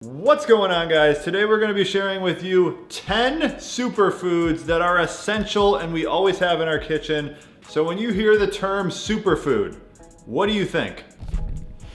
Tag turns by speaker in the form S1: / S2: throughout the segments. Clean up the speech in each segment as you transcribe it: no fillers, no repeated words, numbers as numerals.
S1: What's going on, guys? Today we're going to be sharing with you 10 superfoods that are essential and we always have in our kitchen. So when you hear the term superfood, what do you think?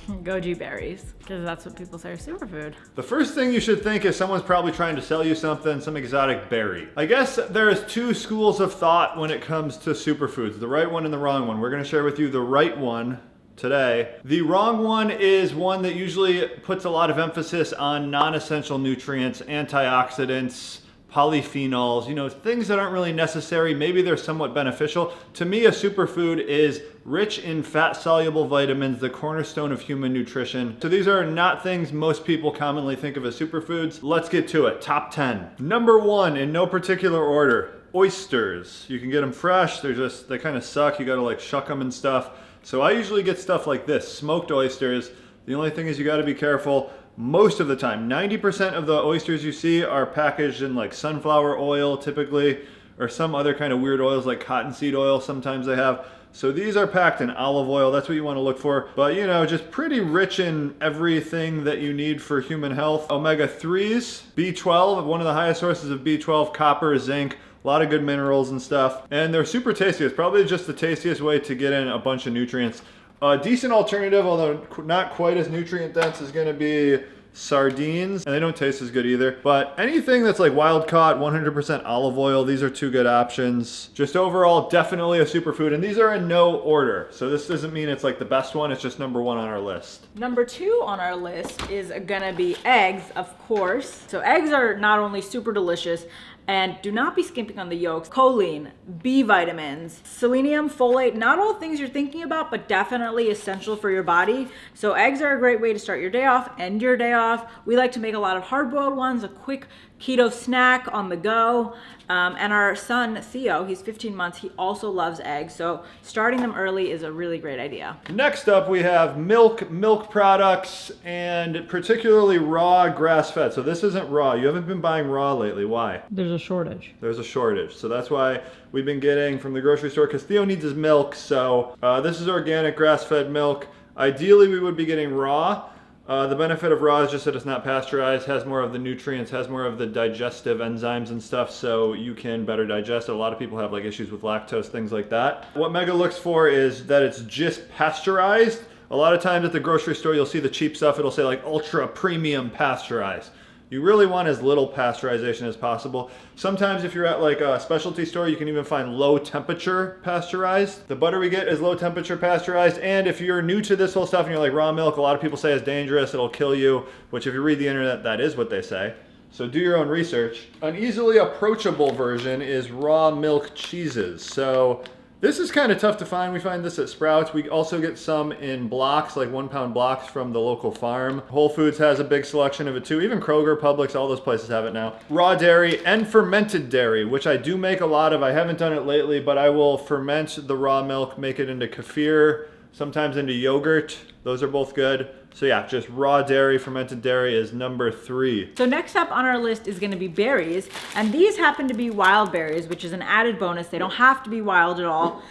S2: Goji berries, because that's what people say are superfood.
S1: The first thing you should think is someone's probably trying to sell you something, some exotic berry. I guess there's two schools of thought when it comes to superfoods, the right one and the wrong one. We're going to share with you the right one today. The wrong one is one that usually puts a lot of emphasis on non-essential nutrients, antioxidants, polyphenols, things that aren't really necessary. Maybe they're somewhat beneficial. To me, a superfood is rich in fat-soluble vitamins, the cornerstone of human nutrition. So these are not things most people commonly think of as superfoods. Let's get to it. Top 10. Number 1, in no particular order, oysters. You can get them fresh. They kind of suck. You gotta shuck them and stuff. So I usually get stuff like this, smoked oysters. The only thing is you gotta be careful. Most of the time, 90% of the oysters you see are packaged in sunflower oil typically, or some other kind of weird oils like cottonseed oil sometimes they have. So these are packed in olive oil, that's what you wanna look for. But just pretty rich in everything that you need for human health. Omega-3s, B12, one of the highest sources of B12, copper, zinc, a lot of good minerals and stuff. And they're super tasty. It's probably just the tastiest way to get in a bunch of nutrients. A decent alternative, although not quite as nutrient dense, is gonna be sardines, and they don't taste as good either. But anything that's wild caught, 100% olive oil, these are two good options. Just overall, definitely a superfood, and these are in no order. So this doesn't mean it's the best one, it's just number 1 on our list.
S2: Number 2 on our list is gonna be eggs, of course. So eggs are not only super delicious, and do not be skimping on the yolks. Choline, B vitamins, selenium, folate, not all things you're thinking about, but definitely essential for your body. So eggs are a great way to start your day off, end your day off. We like to make a lot of hard-boiled ones, a quick keto snack on the go. And our son, Theo, he's 15 months, he also loves eggs. So starting them early is a really great idea.
S1: Next up, we have milk products, and particularly raw grass-fed. So this isn't raw. You haven't been buying raw lately. Why?
S2: There's a shortage.
S1: There's a shortage. So that's why we've been getting from the grocery store, because Theo needs his milk. So this is organic grass-fed milk. Ideally, we would be getting raw. The benefit of raw is just that it's not pasteurized, has more of the nutrients, has more of the digestive enzymes and stuff, so you can better digest it. A lot of people have issues with lactose, things like that. What Mega looks for is that it's just pasteurized. A lot of times at the grocery store, you'll see the cheap stuff. It'll say ultra premium pasteurized. You really want as little pasteurization as possible. Sometimes if you're at a specialty store, you can even find low temperature pasteurized. The butter we get is low temperature pasteurized. And if you're new to this whole stuff and you're raw milk, a lot of people say it's dangerous, it'll kill you, which if you read the internet, that is what they say. So do your own research. An easily approachable version is raw milk cheeses. So this is kind of tough to find. We find this at Sprouts. We also get some in blocks, 1 pound blocks from the local farm. Whole Foods has a big selection of it too. Even Kroger, Publix, all those places have it now. Raw dairy and fermented dairy, which I do make a lot of. I haven't done it lately, but I will ferment the raw milk, make it into kefir, sometimes into yogurt. Those are both good. So yeah, just raw dairy, fermented dairy is number 3.
S2: So next up on our list is gonna be berries, and these happen to be wild berries, which is an added bonus. They don't have to be wild at all.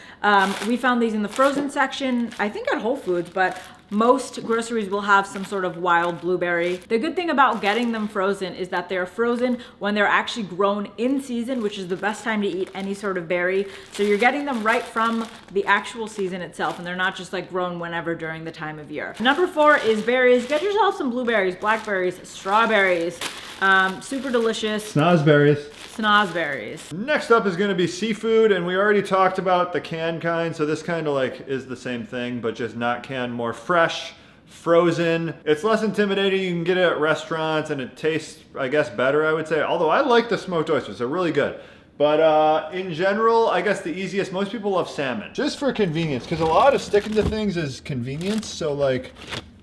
S2: We found these in the frozen section, I think at Whole Foods, but most groceries will have some sort of wild blueberry. The good thing about getting them frozen is that they're frozen when they're actually grown in season, which is the best time to eat any sort of berry. So you're getting them right from the actual season itself, and they're not just grown whenever during the time of year. Number 4 is berries. Get yourself some blueberries, blackberries, strawberries. Super delicious. Snozberries.
S1: Next up is going to be seafood, and we already talked about the canned kind, so this kind of is the same thing, but just not canned, more fresh, frozen. It's less intimidating. You can get it at restaurants, and it tastes, I guess, better, I would say. Although I like the smoked oysters. They're really good. But in general, I guess the easiest, most people love salmon. Just for convenience, because a lot of sticking to things is convenience. So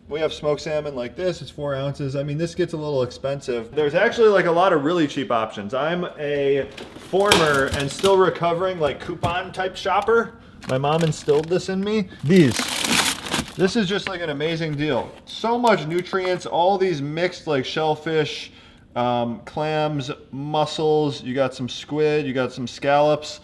S1: we have smoked salmon like this, it's 4 ounces. I mean, this gets a little expensive. There's actually a lot of really cheap options. I'm a former and still recovering coupon type shopper. My mom instilled this in me. This is just an amazing deal. So much nutrients, all these mixed shellfish, clams, mussels, you got some squid, you got some scallops.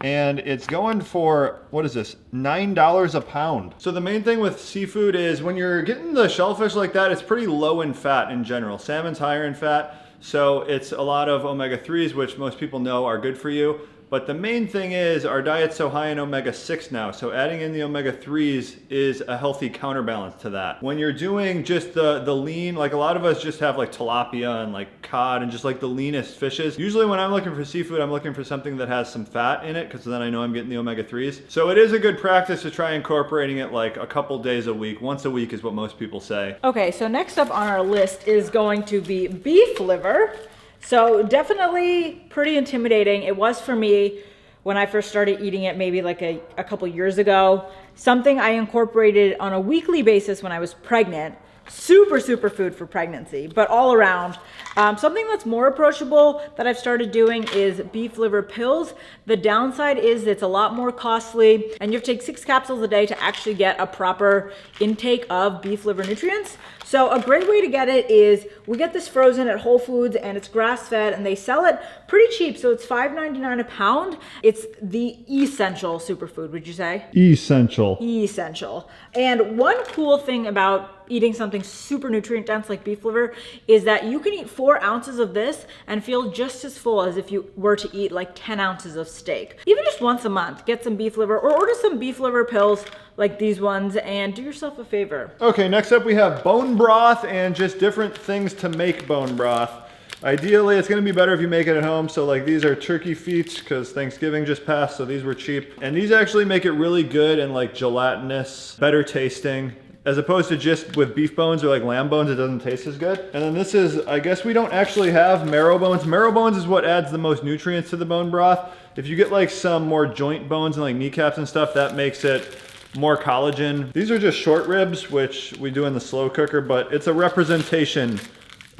S1: and it's going for, what is this, $9 a pound. So the main thing with seafood is when you're getting the shellfish like that, it's pretty low in fat in general. Salmon's higher in fat, so it's a lot of omega-3s, which most people know are good for you. But the main thing is our diet's so high in omega-6 now, so adding in the omega-3s is a healthy counterbalance to that. When you're doing just the lean, like a lot of us just have like tilapia and like cod and just like the leanest fishes. Usually when I'm looking for seafood, I'm looking for something that has some fat in it, because then I know I'm getting the omega-3s. So it is a good practice to try incorporating it like a couple days a week. Once a week is what most people say.
S2: Okay, so next up on our list is going to be beef liver. So definitely pretty intimidating. It was for me when I first started eating it maybe like a couple years ago. Something I incorporated on a weekly basis when I was pregnant. Super food for pregnancy, but all around. Something that's more approachable that I've started doing is beef liver pills. The downside is it's a lot more costly, and you have to take 6 capsules a day to actually get a proper intake of beef liver nutrients. So a great way to get it is we get this frozen at Whole Foods, and it's grass-fed, and they sell it pretty cheap. So it's $5.99 a pound. It's the essential superfood, would you say?
S1: Essential.
S2: Essential. And one cool thing about eating something super nutrient dense like beef liver is that you can eat 4 ounces of this and feel just as full as if you were to eat like 10 ounces of steak. Even just once a month, get some beef liver or order some beef liver pills like these ones and do yourself a favor.
S1: Okay, next up we have bone broth and just different things to make bone broth. Ideally, it's gonna be better if you make it at home. So like these are turkey feet because Thanksgiving just passed, so these were cheap. And these actually make it really good and like gelatinous, better tasting. As opposed to just with beef bones or like lamb bones, it doesn't taste as good. And then this is, I guess we don't actually have marrow bones. Marrow bones is what adds the most nutrients to the bone broth. If you get like some more joint bones and like kneecaps and stuff, that makes it more collagen. These are just short ribs, which we do in the slow cooker, but it's a representation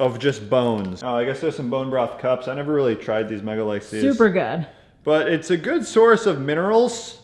S1: of just bones. Oh, I guess there's some bone broth cups. I never really tried these mega likes these.
S2: Super good.
S1: But it's a good source of minerals.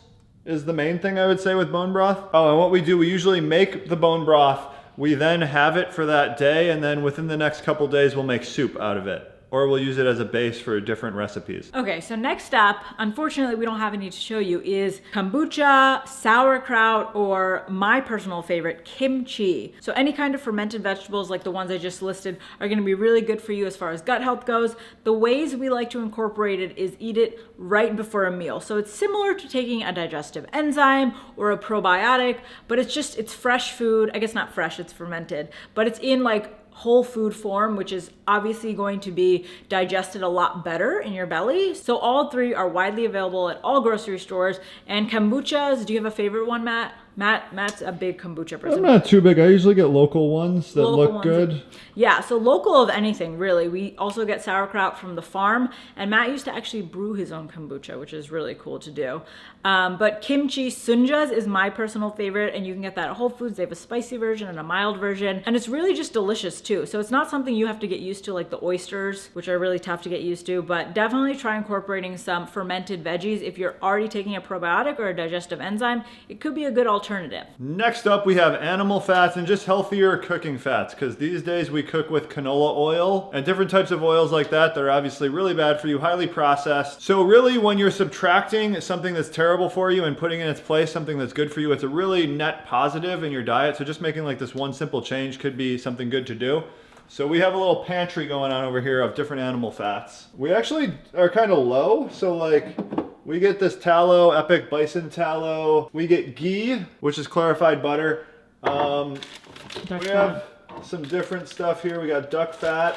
S1: Is the main thing I would say with bone broth. Oh, and what we do, we usually make the bone broth, we then have it for that day, and then within the next couple days, we'll make soup out of it. Or we'll use it as a base for different recipes.
S2: Okay, so next up, unfortunately we don't have any to show you, is kombucha, sauerkraut, or my personal favorite, kimchi. So any kind of fermented vegetables like the ones I just listed are gonna be really good for you as far as gut health goes. The ways we like to incorporate it is eat it right before a meal. So it's similar to taking a digestive enzyme or a probiotic, but it's fresh food. I guess not fresh, it's fermented, but it's in like whole food form, which is obviously going to be digested a lot better in your belly. So all 3 are widely available at all grocery stores. And kombuchas, do you have a favorite one, Matt? Matt's a big kombucha person.
S1: I'm not too big. I usually get local ones that look good.
S2: Yeah, so local of anything, really. We also get sauerkraut from the farm, and Matt used to actually brew his own kombucha, which is really cool to do. But kimchi sunjas is my personal favorite, and you can get that at Whole Foods. They have a spicy version and a mild version, and it's really just delicious too. So it's not something you have to get used to like the oysters, which are really tough to get used to, but definitely try incorporating some fermented veggies. If you're already taking a probiotic or a digestive enzyme, it could be a good alternative.
S1: Next up, we have animal fats and just healthier cooking fats, because these days we cook with canola oil and different types of oils like that. They're obviously really bad for you, highly processed. So really, when you're subtracting something that's terrible for you and putting in its place something that's good for you, it's a really net positive in your diet. So just making like this one simple change could be something good to do. So we have a little pantry going on over here of different animal fats. We actually are kind of low, so like we get this tallow, Epic Bison tallow. We get ghee, which is clarified butter. We have some different stuff here. We got duck fat,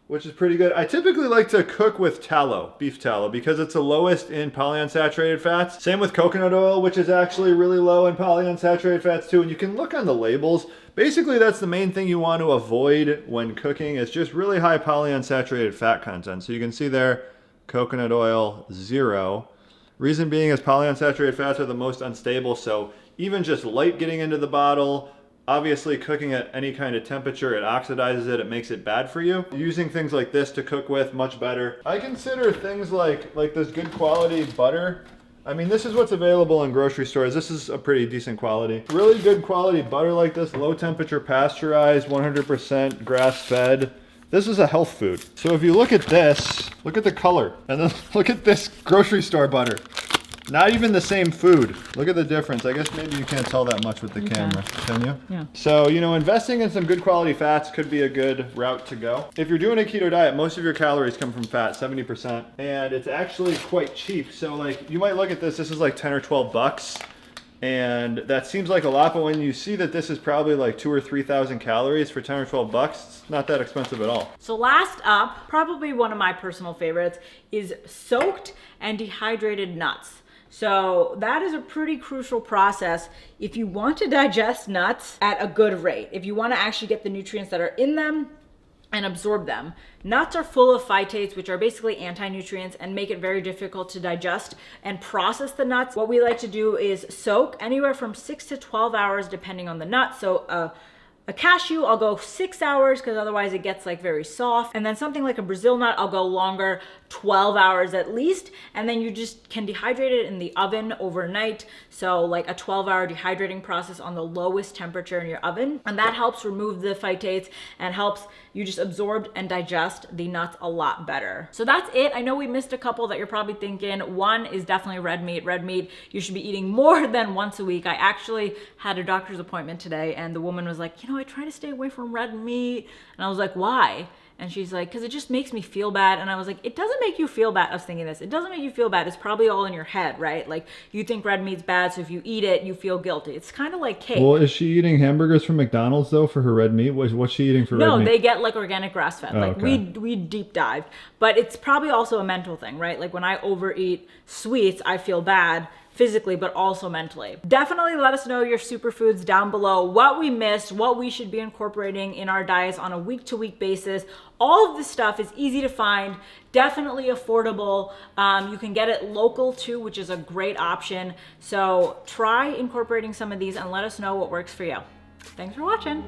S1: which is pretty good. I typically like to cook with tallow, beef tallow, because it's the lowest in polyunsaturated fats. Same with coconut oil, which is actually really low in polyunsaturated fats too. And you can look on the labels. Basically, that's the main thing you want to avoid when cooking. It's just really high polyunsaturated fat content. So you can see there, coconut oil, 0. Reason being is polyunsaturated fats are the most unstable. So even just light getting into the bottle, obviously cooking at any kind of temperature, it oxidizes it, it makes it bad for you. Using things like this to cook with, much better. I consider things like this good quality butter. I mean, this is what's available in grocery stores. This is a pretty decent quality. Really good quality butter like this, low temperature pasteurized, 100% grass fed. This is a health food. So if you look at this, look at the color, and then look at this grocery store butter. Not even the same food. Look at the difference. I guess maybe you can't tell that much with the camera, can you?
S2: Yeah.
S1: So, you know, investing in some good quality fats could be a good route to go. If you're doing a keto diet, most of your calories come from fat, 70%, and it's actually quite cheap. So like, you might look at this is like 10 or 12 bucks. And that seems like a lot, but when you see that this is probably like 2,000 or 3,000 calories for 10 or 12 bucks, it's not that expensive at all.
S2: So last up, probably one of my personal favorites is soaked and dehydrated nuts. So that is a pretty crucial process if you want to digest nuts at a good rate. If you want to actually get the nutrients that are in them and absorb them. Nuts are full of phytates, which are basically anti-nutrients and make it very difficult to digest and process the nuts. What we like to do is soak anywhere from 6 to 12 hours depending on the nut. So a cashew, I'll go 6 hours because otherwise it gets like very soft. And then something like a Brazil nut, I'll go longer, 12 hours at least. And then you just can dehydrate it in the oven overnight. So like a 12-hour dehydrating process on the lowest temperature in your oven. And that helps remove the phytates and helps you just absorb and digest the nuts a lot better. So that's it. I know we missed a couple that you're probably thinking. One is definitely red meat. Red meat, you should be eating more than once a week. I actually had a doctor's appointment today and the woman was like, you know, I try to stay away from red meat. And I was like, why? And she's like, because it just makes me feel bad. And I was like, it doesn't make you feel bad. I was thinking this. It doesn't make you feel bad. It's probably all in your head, right? Like you think red meat's bad, so if you eat it, you feel guilty. It's kind of like cake.
S1: Well, is she eating hamburgers from McDonald's though for her red meat? What's she eating for red meat?
S2: No, they get like organic grass fed.
S1: Oh,
S2: like
S1: okay.
S2: we deep dived. But it's probably also a mental thing, right? Like when I overeat sweets, I feel bad physically, but also mentally. Definitely let us know your superfoods down below, what we missed, what we should be incorporating in our diets on a week-to-week basis. All of this stuff is easy to find, definitely affordable. You can get it local too, which is a great option. So try incorporating some of these and let us know what works for you. Thanks for watching.